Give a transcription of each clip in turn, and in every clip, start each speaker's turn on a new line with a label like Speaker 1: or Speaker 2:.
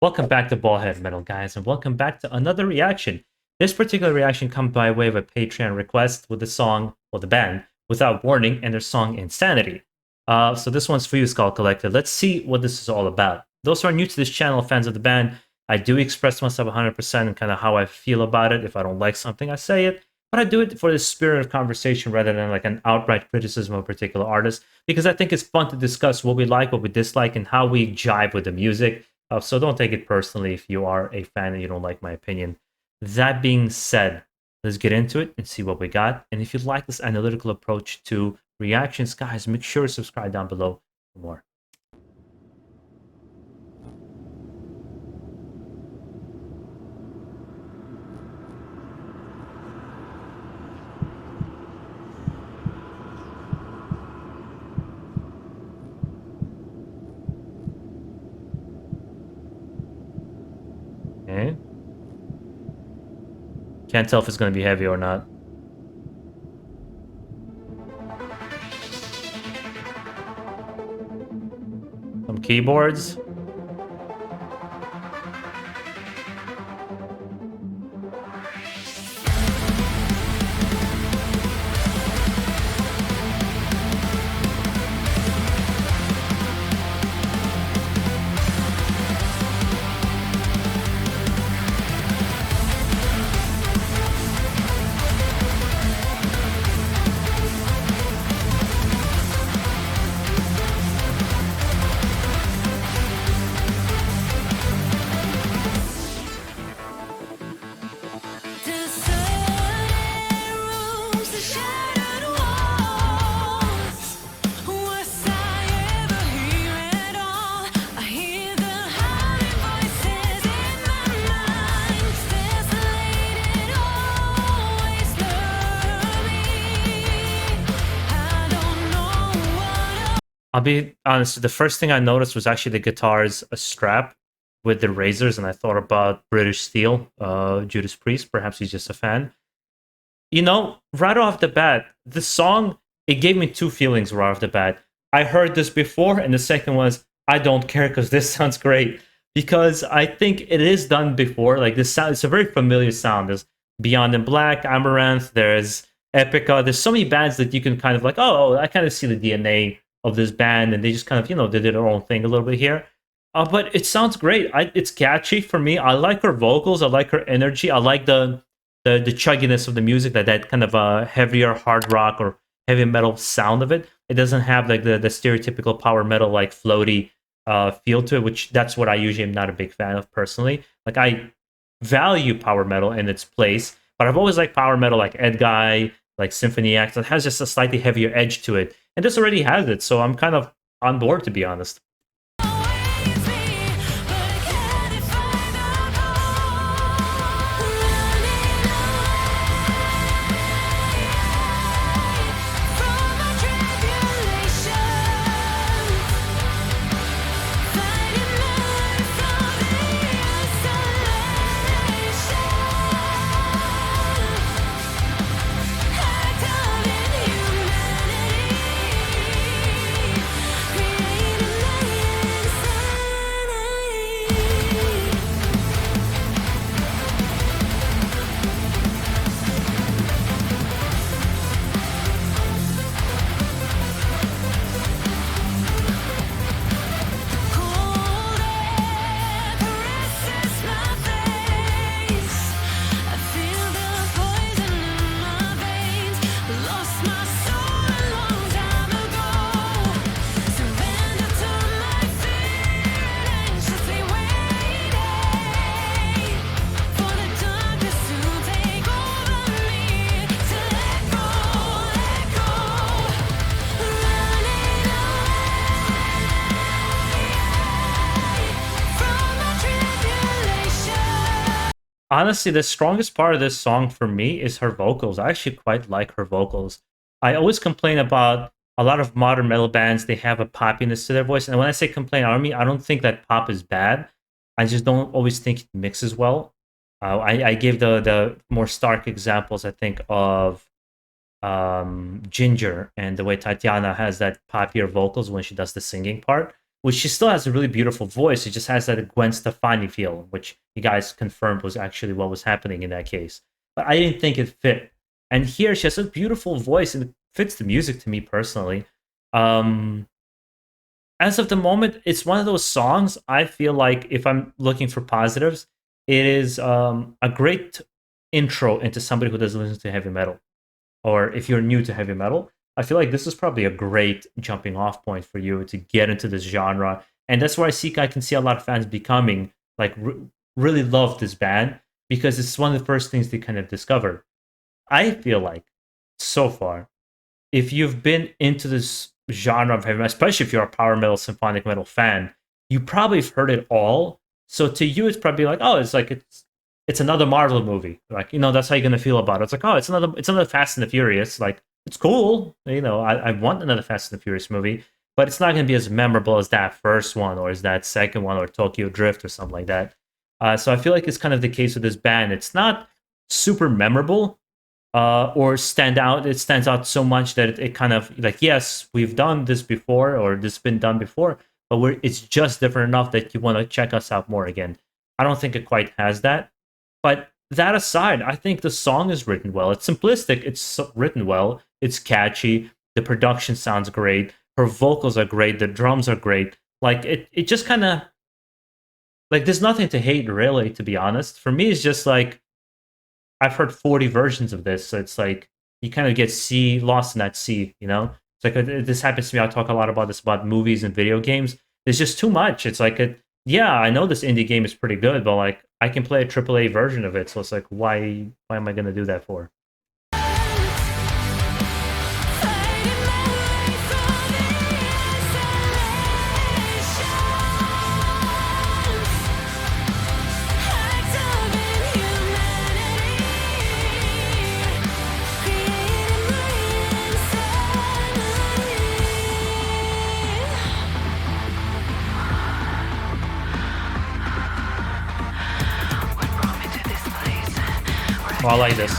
Speaker 1: Welcome back to BaldHeaded Metal, guys, and welcome back to another reaction. This particular reaction comes by way of a Patreon request with the song, well, the band, Without Warning, and their song Insanity. So this one's for you, Skull Collector. Let's see what this is all about. Those who are new to this channel, fans of the band, I do express myself 100% and kind of how I feel about it. If I don't like something, I say it. But I do it for the spirit of conversation rather than like an outright criticism of a particular artist, because I think it's fun to discuss what we like, what we dislike, and how we jive with the music. So don't take it personally if you are a fan and you don't like my opinion. That being said, let's get into it and see what we got. And if you like this analytical approach to reactions, guys, make sure to subscribe down below for more. Okay. Can't tell if it's going to be heavy or not. Some keyboards. I'll be honest, the first thing I noticed was actually the guitar's a strap with the razors, and I thought about British Steel, Judas Priest. Perhaps he's just a fan. You know, right off the bat, the song, it gave me two feelings right off the bat. I heard this before, and the second was, I don't care because this sounds great. Because I think it is done before. Like this sound, it's a very familiar sound. There's Beyond in Black, Amaranth, there's Epica. There's so many bands that you can kind of like, oh, I kind of see the DNA of this band, and they just kind of, they did their own thing a little bit here. But it sounds great. It's catchy for me. I like her vocals. I like her energy. I like the chugginess of the music, that kind of heavier hard rock or heavy metal sound of it. It doesn't have like the stereotypical power metal like floaty feel to it, which that's what I usually am not a big fan of personally. Like I value power metal in its place, but I've always liked power metal like Edguy, like Symphony X, that has just a slightly heavier edge to it. And this already has it, so I'm kind of on board, to be honest. Honestly, the strongest part of this song for me is her vocals. I actually quite like her vocals. I always complain about a lot of modern metal bands, they have a poppiness to their voice. And when I say complain, I don't think that pop is bad. I just don't always think it mixes well. I give the more stark examples, I think, of Ginger and the way Tatiana has that poppier vocals when she does the singing part. which she still has a really beautiful voice. It just has that Gwen Stefani feel, which you guys confirmed was actually what was happening in that case. But I didn't think it fit. And here she has a beautiful voice and it fits the music to me personally. Um, as of the moment, it's one of those songs I feel like if I'm looking for positives, it is a great intro into somebody who doesn't listen to heavy metal. Or if you're new to heavy metal, I feel like this is probably a great jumping off point for you to get into this genre. And that's where I can see a lot of fans becoming like really love this band because it's one of the first things they kind of discover. I feel like so far if you've been into this genre of heavy metal, especially if you're a power metal, symphonic metal fan, you probably have heard it all. So to you, it's probably like, oh, it's another Marvel movie. Like, that's how you're gonna feel about it. It's like, oh, it's another Fast and the Furious. Like, it's cool. I want another Fast and the Furious movie, but it's not gonna be as memorable as that first one or as that second one or Tokyo Drift or something like that. So I feel like it's kind of the case with this band. It's not super memorable, or stand out. It stands out so much that it kind of like, yes, we've done this before, or this has been done before, but it's just different enough that you want to check us out more again. I don't think it quite has that. But that aside, I think the song is written well. It's simplistic. It's written well. It's catchy. The production sounds great. Her vocals are great. The drums are great. Like it just kind of like there's nothing to hate really, to be honest. For me, it's just like I've heard 40 versions of this, so it's like you kind of get lost in that sea, It's like this happens to me. I talk a lot about this about movies and video games. There's just too much. It's like yeah, I know this indie game is pretty good, but like I can play a AAA version of it, so it's like why am I going to do that for? Oh, I like this.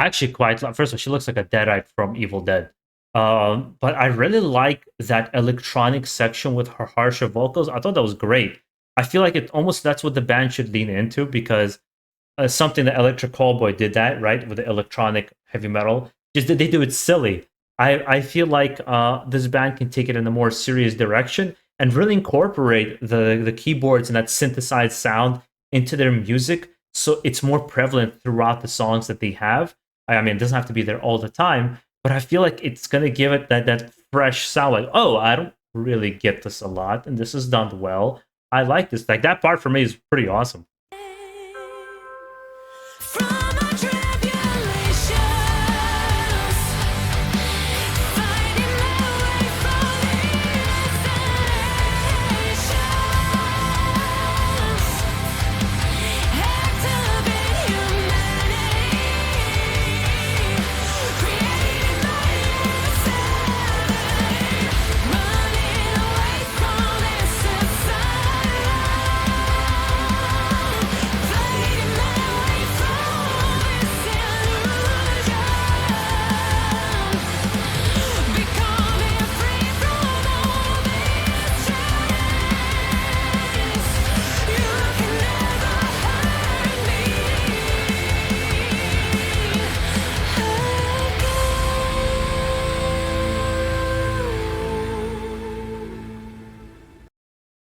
Speaker 1: I actually quite like. First of all, she looks like a Deadite from Evil Dead. But I really like that electronic section with her harsher vocals. I thought that was great. I feel like that's what the band should lean into because something that Electric Callboy did that right with the electronic heavy metal. Just that they do it silly. I feel like this band can take it in a more serious direction and really incorporate the keyboards and that synthesized sound into their music, so it's more prevalent throughout the songs that they have. I mean, it doesn't have to be there all the time, but I feel like it's gonna give it that fresh sound. Like, oh, I don't really get this a lot, and this is done well. I like this. Like that part for me is pretty awesome.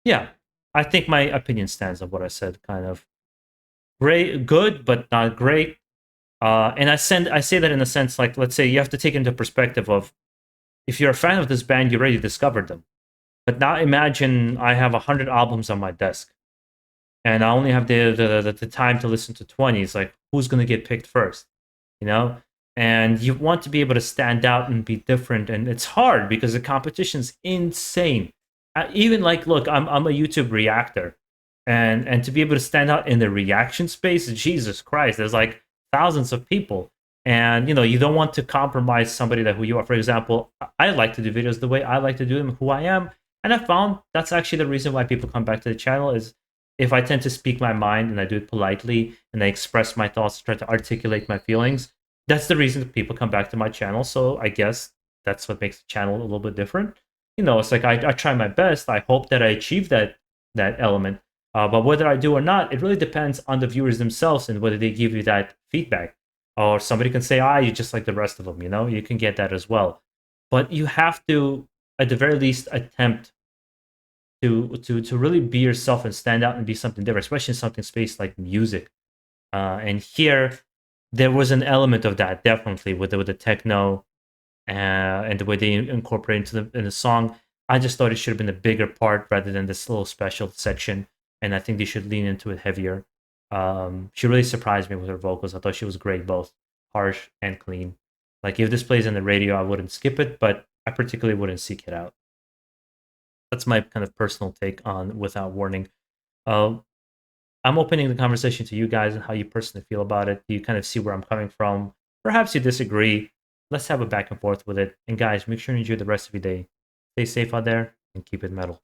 Speaker 1: Yeah, I think my opinion stands of what I said. Kind of great, good, but not great. And I say that in a sense, like let's say you have to take into perspective of if you're a fan of this band, you already discovered them. But now imagine I have 100 albums on my desk, and I only have the time to listen to 20. It's like who's gonna get picked first? You know, and you want to be able to stand out and be different, and it's hard because the competition's insane. Even like, look, I'm a YouTube reactor, and to be able to stand out in the reaction space, Jesus Christ, there's like thousands of people, and you don't want to compromise somebody that who you are. For example, I like to do videos the way I like to do them, who I am, and I found that's actually the reason why people come back to the channel is if I tend to speak my mind and I do it politely and I express my thoughts, try to articulate my feelings. That's the reason that people come back to my channel. So I guess that's what makes the channel a little bit different. It's like I try my best. I hope that I achieve that element. But whether I do or not, it really depends on the viewers themselves and whether they give you that feedback. Or somebody can say, you're just like the rest of them. You can get that as well. But you have to, at the very least, attempt to really be yourself and stand out and be something different, especially in something space like music. And here, there was an element of that definitely with the techno and the way they incorporate in the song. I just thought it should have been a bigger part rather than this little special section, and I think they should lean into it heavier. She really surprised me with her vocals. I thought she was great, both harsh and clean. Like if this plays on the radio, I wouldn't skip it, but I particularly wouldn't seek it out. That's my kind of personal take on Without Warning. Uh, I'm opening the conversation to you guys and how you personally feel about it. Do you kind of see where I'm coming from? Perhaps you disagree. Let's have a back and forth with it. And guys, make sure you enjoy the rest of your day. Stay safe out there and keep it metal.